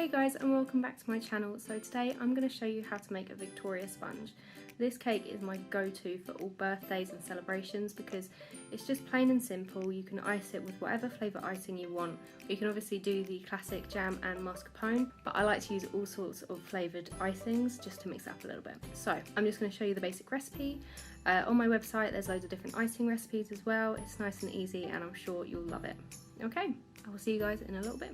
Hey guys, and welcome back to my channel. So today I'm going to show you how to make a Victoria sponge. This cake is my go-to for all birthdays and celebrations because it's just plain and simple. You can ice it with whatever flavour icing you want. You can obviously do the classic jam and mascarpone, but I like to use all sorts of flavoured icings just to mix it up a little bit. So I'm just going to show you the basic recipe. On my website there's loads of different icing recipes as well. It's nice and easy and I'm sure you'll love it. Okay, I will see you guys in a little bit.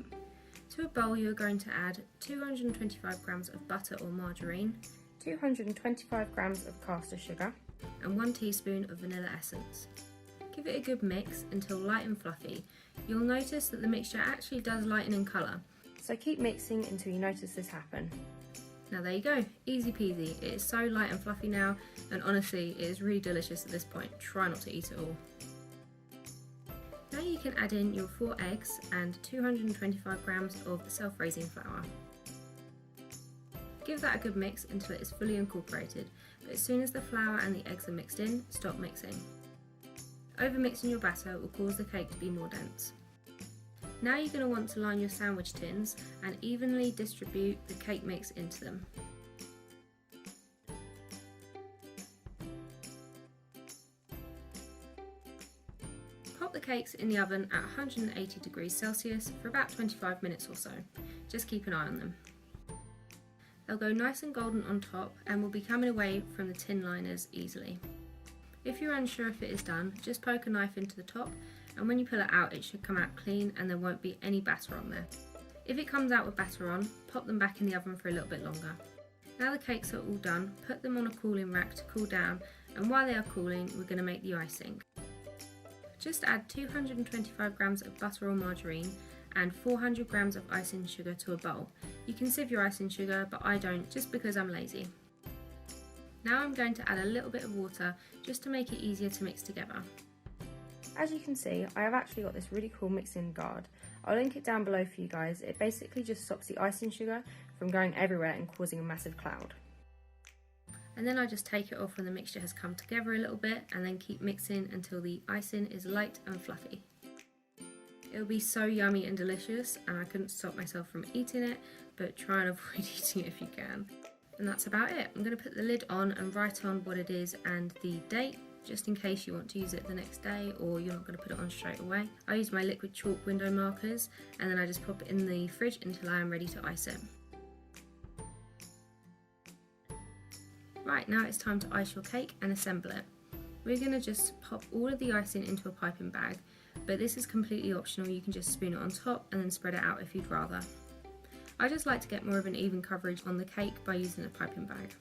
To a bowl you're going to add 225 grams of butter or margarine, 225 grams of caster sugar and 1 teaspoon of vanilla essence. Give it a good mix until light and fluffy. You'll notice that the mixture actually does lighten in colour, so keep mixing until you notice this happen. Now there you go, easy peasy. It is so light and fluffy now, and honestly it is really delicious at this point. Try not to eat it all. Now you can add in your 4 eggs and 225 grams of self-raising flour. Give that a good mix until it is fully incorporated, but as soon as the flour and the eggs are mixed in, stop mixing. Overmixing your batter will cause the cake to be more dense. Now you're going to want to line your sandwich tins and evenly distribute the cake mix into them. Pop the cakes in the oven at 180 degrees Celsius for about 25 minutes or so. Just keep an eye on them. They'll go nice and golden on top and will be coming away from the tin liners easily. If you're unsure if it is done, just poke a knife into the top, and when you pull it out it should come out clean and there won't be any batter on there. If it comes out with batter on, pop them back in the oven for a little bit longer. Now the cakes are all done, put them on a cooling rack to cool down, and while they are cooling we're going to make the icing. Just add 225 grams of butter or margarine and 400 grams of icing sugar to a bowl. You can sieve your icing sugar, but I don't, just because I'm lazy. Now I'm going to add a little bit of water just to make it easier to mix together. As you can see, I have actually got this really cool mixing guard. I'll link it down below for you guys. It basically just stops the icing sugar from going everywhere and causing a massive cloud. And then I just take it off when the mixture has come together a little bit, and then keep mixing until the icing is light and fluffy. It will be so yummy and delicious, and I couldn't stop myself from eating it, but try and avoid eating it if you can. And that's about it. I'm going to put the lid on and write on what it is and the date, just in case you want to use it the next day or you're not going to put it on straight away. I use my liquid chalk window markers, and then I just pop it in the fridge until I am ready to ice it. Right, now it's time to ice your cake and assemble it. We're going to just pop all of the icing into a piping bag, but this is completely optional. You can just spoon it on top and then spread it out if you'd rather. I just like to get more of an even coverage on the cake by using a piping bag.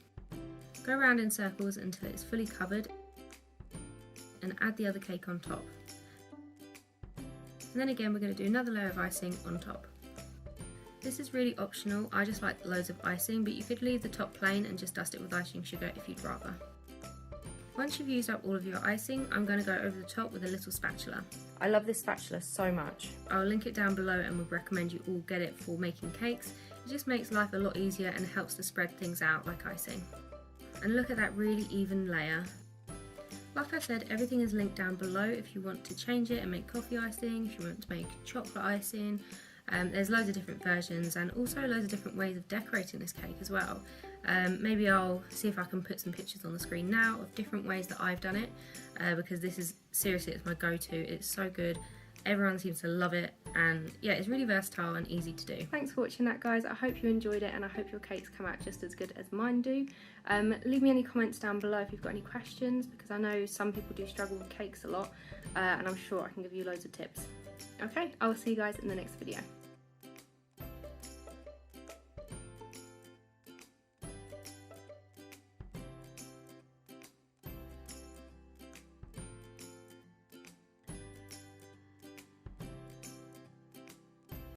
Go around in circles until it's fully covered and add the other cake on top. And then again we're going to do another layer of icing on top. This is really optional. I just like loads of icing, but you could leave the top plain and just dust it with icing sugar if you'd rather. Once you've used up all of your icing, I'm going to go over the top with a little spatula. I love this spatula so much. I'll link it down below and would recommend you all get it for making cakes. It just makes life a lot easier and helps to spread things out like icing. And look at that really even layer. Like I said, everything is linked down below if you want to change it and make coffee icing, if you want to make chocolate icing. There's loads of different versions and also loads of different ways of decorating this cake as well. Maybe I'll see if I can put some pictures on the screen now of different ways that I've done it, because this is, seriously, it's my go-to. It's so good. Everyone seems to love it, and yeah, it's really versatile and easy to do. Thanks for watching that, guys. I hope you enjoyed it and I hope your cakes come out just as good as mine do. Leave me any comments down below if you've got any questions, because I know some people do struggle with cakes a lot, and I'm sure I can give you loads of tips. Okay, I will see you guys in the next video.